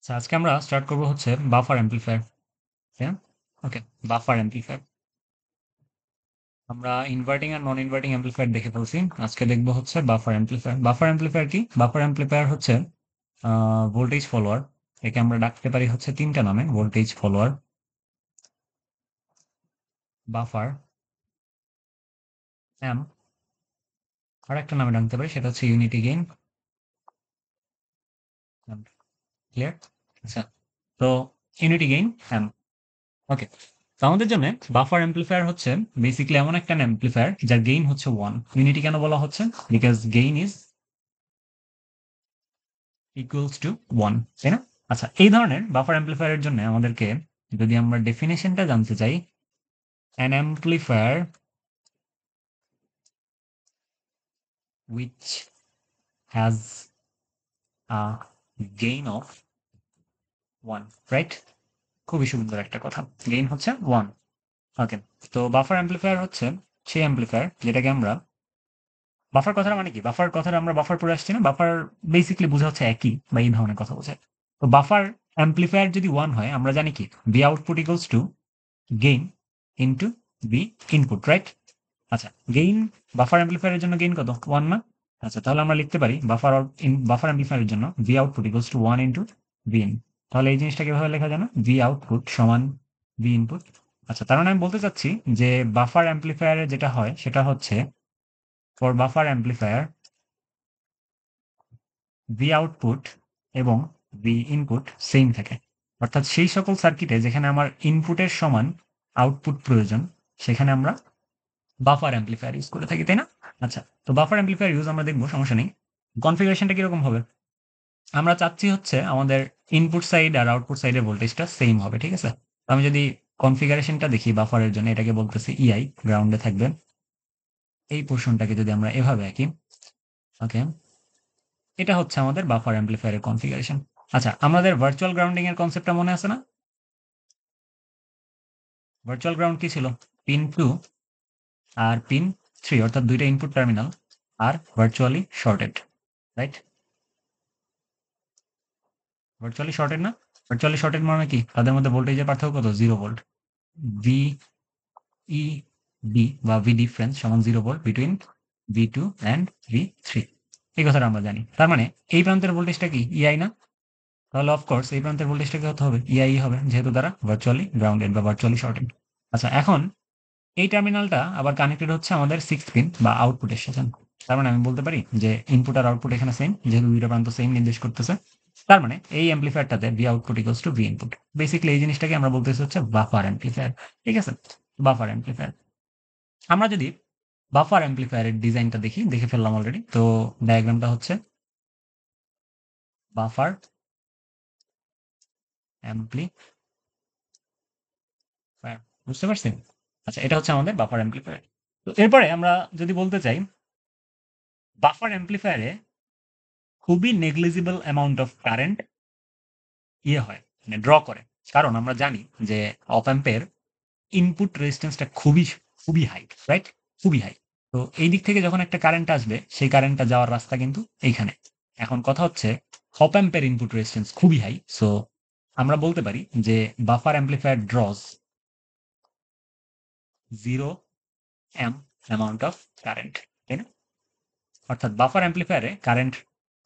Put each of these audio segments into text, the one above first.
আচ্ছা, আজকে আমরা স্টার্ট করব হচ্ছে বাফার অ্যাম্প্লিফায়ার। হ্যাঁ, ওকে। বাফার অ্যাম্প্লিফায়ার আমরা ইনভার্টিং আর নন ইনভার্টিং অ্যাম্প্লিফায়ার দেখে ফেলছি। আজকে দেখবো হচ্ছে বাফার অ্যাম্প্লিফায়ার। বাফার অ্যাম্প্লিফায়ার কি? বাফার অ্যাম্প্লিফায়ার হচ্ছে ভোল্টেজ ফলোয়ার। একে আমরা ডাকতে পারি হচ্ছে তিনটা নামে: ভোল্টেজ ফলোয়ার, বাফার, অ্যাম্প। আর একটা নামে ডাকতে পারি, সেটা হচ্ছে ইউনিটি গেইন। ক্লিয়ার? আচ্ছা, তো ইউনিটি গেইন, অ্যাম্প। ওকে, তো আমাদের জন্য বাফার অ্যাম্প্লিফায়ার হচ্ছে বেসিক্যালি এমন একটা অ্যাম্প্লিফায়ার যার গেইন হচ্ছে 1। ইউনিটি কেন বলা হচ্ছে? Because gain is equals to 1, তাই না? আচ্ছা, এই ধরনের বাফার অ্যাম্প্লিফায়ারের জন্য আমাদেরকে যদি আমরা ডেফিনেশনটা জানতে চাই, an amplifier which has a gain of 1, right? খুবই সুন্দর একটা কথা, গেইন হচ্ছে 1। ওকে, তো বাফার অ্যাম্প্লিফায়ার হচ্ছে সেই অ্যাম্প্লিফায়ার যেটাকে আমরা, বাফার কথাটা মানে কি? বাফার কথাটা আমরা বাফার পড়ে আসছি না? বাফার বেসিক্যালি বোঝা হচ্ছে একই বা এই ধরনের কথা বোঝায়। তো বাফার অ্যাম্প্লিফায়ার যদি 1 হয়, আমরা জানি কি V output equals to gain into V input, right? আচ্ছা, গেইন বাফার অ্যাম্প্লিফায়ারের জন্য গেইন কত? 1 না? আচ্ছা, তাহলে আমরা লিখতে পারি বাফার অ্যাম্প্লিফায়ারের জন্য V output equals two 1 into V in. তাহলে এই জিনিসটা কিভাবে লেখা যায় না? ভি আউটপুট সমান ভি ইনপুট। আচ্ছা, তার মানে আমি বলতে চাচ্ছি যে বাফার অ্যাম্প্লিফায়ারে যেটা হয় সেটা হচ্ছে, for buffer amplifier V output এবং ভি ইনপুট সেম থাকে। অর্থাৎ সেই সকল সার্কিটে যেখানে আমার ইনপুটের সমান আউটপুট প্রয়োজন, সেখানে আমরা বাফার অ্যাম্প্লিফায়ার ইউজ করে থাকি, তাই না? আচ্ছা, তো বাফার অ্যাম্প্লিফায়ার ইউজ আমরা দেখবো, সমস্যা নেই। কনফিগারেশনটা কিরকম হবে? আমরা চাচ্ছি হচ্ছে আমাদের ইনপুট সাইড আর আউটপুট সাইডের ভোল্টেজটা সেম হবে, ঠিক আছে? তো আমি যদি কনফিগারেশনটা দেখি বাফারের জন্য, এটাকে বলতেছি ইআই, গ্রাউন্ডে থাকবে। এই পোর্শনটাকে যদি আমরা এভাবে আঁকি, ওকে, এটা হচ্ছে আমাদের বাফার অ্যাম্প্লিফায়ারের কনফিগারেশন। আচ্ছা, আমাদের ভার্চুয়াল গ্রাউন্ডিং এর কনসেপ্টটা মনে আছে না? ভার্চুয়াল গ্রাউন্ড কি ছিল? পিন 2 আর পিন 3, অর্থাৎ দুইটা ইনপুট টার্মিনাল আর virtually shorted, right? Virtually shorted না? ভার্চুয়ালি শর্টেড মানে কি? তাদের মধ্যে ভোল্টেজের পার্থক্য কত? 0 ভোল্ট। ভি ই ডি বা ভি ডিফারেন্স সমান 0 volt between V two and V three. এই কথাটা আমরা জানি। তার মানে এই প্রান্তের ভোল্টেজটা কি ইআই না? তাহলে অফকোর্স এই প্রান্তের ভোল্টেজটা কি হতে হবে? ইআই হবে, যেহেতু তারা ভার্চুয়ালি গ্রাউন্ডেড বা ভার্চুয়ালি শর্টেড। আচ্ছা, এখন এই টার্মিনালটা আবার কানেক্টেড হচ্ছে আমাদের 6 পিন বা আউটপুটের সাথে। তার মানে আমি বলতে পারি যে ইনপুট আর আউটপুট এখানে সেম, যেহেতু দুইটা প্রান্ত সেম নির্দেশ করতেছে। তার মানে এই অ্যাম্প্লিফায়ারটাতে V output equals to V input. Basically এই জিনিসটাকে আমরা বলতেছি হচ্ছে বাফার অ্যাম্প্লিফায়ার, ঠিক আছে? Buffer amplifier. আমরা যদি বাফার অ্যাম্প্লিফায়ারের ডিজাইনটা দেখে ফেললাম অলরেডি। তো ডায়াগ্রামটা হচ্ছে বাফার অ্যাম্প্লিফায়ার, বুঝতে পারছেন? আচ্ছা, এটা হচ্ছে আমাদের বাফার অ্যাম্প্লিফায়ার। তো এরপরে আমরা যদি বলতে চাই বাফার অ্যাম্প্লিফায়ারে খুবই নেগলিজিবল অ্যামাউন্ট অফ কারেন্ট হয়, মানে ড্র করে। কারণ আমরা জানি যে অপ অ্যাম্পের ইনপুট রেজিস্ট্যান্সটা খুবই খুবই হাই, রাইট? খুবই হাই। তো এই দিক থেকে যখন একটা কারেন্ট আসবে, সেই কারেন্টটা যাওয়ার রাস্তা কিন্তু এইখানে। এখন কথা হচ্ছে অপ অ্যাম্পের ইনপুট রেজিস্ট্যান্স খুবই হাই, সো আমরা বলতে পারি যে buffer amplifier ড্রজ 0 amp amount of current, তাই না? অর্থাৎ বাফার অ্যাম্প্লিফায়ারে কারেন্ট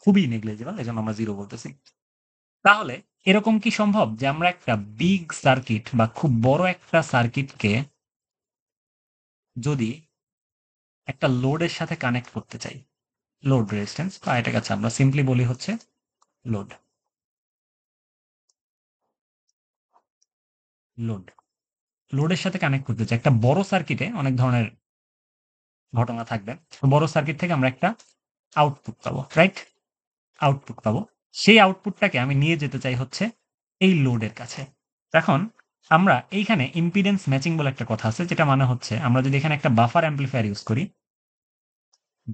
খুবই নেগলিজিবল, এজন্য আমরা 0 বলতেছি। তাহলে এরকম কি সম্ভব যে আমরা একটা বিগ সার্কিট বা খুব বড় একটা সার্কিটকে যদি একটা লোডের সাথে কানেক্ট করতে চাই, লোড রেজিস্ট্যান্স বা এটাকে আচ্ছা আমরা সিম্পলি বলি হচ্ছে লোড, লোড লোডের সাথে কানেক্ট করতে চাই একটা বড় সার্কিটে, অনেক ধরনের ঘটনা থাকবে। তো বড় সার্কিট থেকে আমরা একটা আউটপুট পাবো, রাইট? আউটপুট পাবো। সেই আউটপুটটাকে আমি নিয়ে যেতে চাই হচ্ছে এই লোডের কাছে। এখন আমরা এইখানে ইম্পিডেন্স ম্যাচিং বলে একটা কথা আছে, যেটা মানে হচ্ছে আমরা যদি এখানে একটা বাফার অ্যাম্প্লিফায়ার ইউজ করি,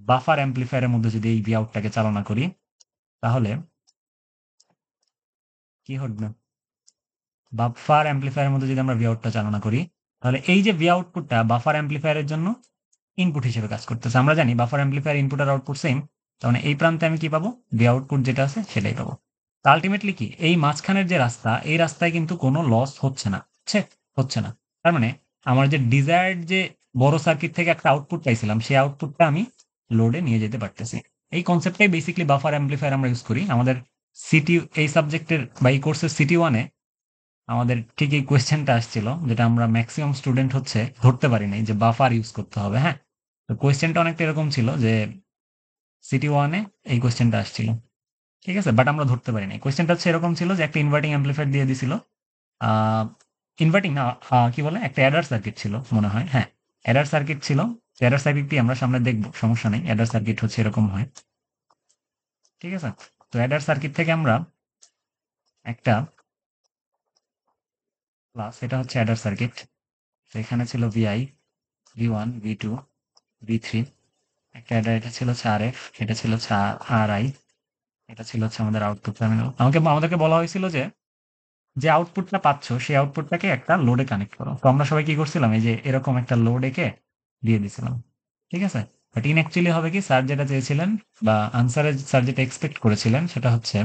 বাফার অ্যাম্প্লিফায়ারের মধ্যে যদি এই ভি আউটটাকে চালনা করি, তাহলে কি ঘটবে? বাফার অ্যাম্প্লিফায়ারের মধ্যে যদি আমরা ভি আউটটা চালনা করি, তাহলে এই যে ভি আউটপুটটা বাফার অ্যাম্প্লিফায়ারের জন্য ইনপুট হিসেবে কাজ করতেছে। আমরা জানি বাফার অ্যাম্প্লিফায়ার ইনপুট আর আউটপুট সেম। তার মানে এই প্রান্তে আমি কি পাবো? ভি আউটপুট যেটা আছে সেটাই পাবো। আলটিমেটলি কি এই মাঝখানের যে রাস্তা এই রাস্তায় কিন্তু কোনো লস হচ্ছে না, হচ্ছে না। তার মানে আমার যে ডিজায়ার্ড যে বড় সার্কিট থেকে একটা আউটপুট পাইছিলাম সেই আউটপুটটা আমি লোডে নিয়ে যেতে পারতেছি। এই কনসেপ্টটাই বেসিক্যালি বাফার অ্যাম্পলিফায়ার আমরা ইউজ করি আমাদের সিটি এই সাবজেক্টের বা এই কোর্সের সিটি ওয়ানে। আমাদের ঠিক এই কোয়েশ্চেনটা আসছিল যেটা আমরা ম্যাক্সিমাম স্টুডেন্ট হচ্ছে ধরতে পারি নাই যে বাফার ইউজ করতে হবে। হ্যাঁ, তো কোয়েশ্চেনটা অনেকটা এরকম ছিল যে সিটি ওয়ানে এই কোয়েশ্চেনটা আসছিল, ঠিক আছে, বাট আমরা ধরতে পারি নাই। কোয়েশ্চেনটা হচ্ছে এরকম ছিল যে একটা ইনভার্টিং অ্যাম্পলিফায়ার দিয়ে দিছিল, ইনভার্টিং না, কি বলে, একটা অ্যাডার সার্কিট ছিল মনে হয়, হ্যাঁ অ্যাডার সার্কিট ছিল। অ্যাডার সার্কিটটি আমরা সামনে দেখবো, সমস্যা নেই, অ্যাডার সার্কিট হচ্ছে এরকম হয়, ঠিক আছে। তো অ্যাডার সার্কিট থেকে আমরা একটা প্লাস, এটা হচ্ছে অ্যাডার সার্কিট, এখানে ছিল ভিআই, ভি1, ভি2, ভি3, একটা অ্যাডার, এটা ছিল হচ্ছে আরএফ, এটা ছিল হচ্ছে আরআই, এটা ছিল হচ্ছে আমাদের আউটপুট টার্মিনাল। আমাদেরকে বলা হয়েছিল যে যে আউটপুটটা পাচ্ছ সেই আউটপুটটাকে একটা লোডে কানেক্ট করো। তো আমরা সবাই কি করছিলাম, এই যে এরকম একটা লোড এঁকে দিয়ে দিছিলাম, ঠিক আছে। বাট ইন অ্যাকচুয়ালি হবে কি, স্যার যেটা চেয়েছিলেন বা আনসারে স্যার যেটা এক্সপেক্ট করেছিলেন সেটা হচ্ছে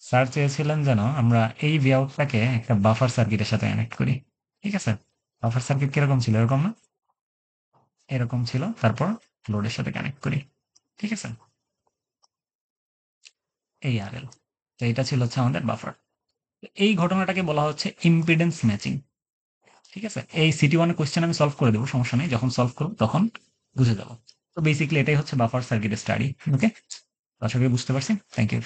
স্যার চেয়েছিলেন যেন আমরা এই ভি আউটটাকে একটা বাফার সার্কিটের সাথে কানেক্ট করি, ঠিক আছে। বাফার সার্কিট কিরকম ছিল, এরকম না, এরকম ছিল, তারপর লোডের সাথে কানেক্ট করি, ঠিক আছে। এই আরএল, তো এটা ছিল হচ্ছে আমাদের বাফার। এই ঘটনাটাকে বলা হচ্ছে ইম্পিডেন্স ম্যাচিং, ঠিক আছে। এই সিটি ওয়ান কোয়েশ্চেন আমি সলভ করে দেবো, সমস্যা নেই, যখন সলভ করবো তখন বুঝে যাবো। তো বেসিক্যালি এটাই হচ্ছে বাফার সার্কিট স্টাডি। ওকে, আশা করি বুঝতে পারছি। Thank you.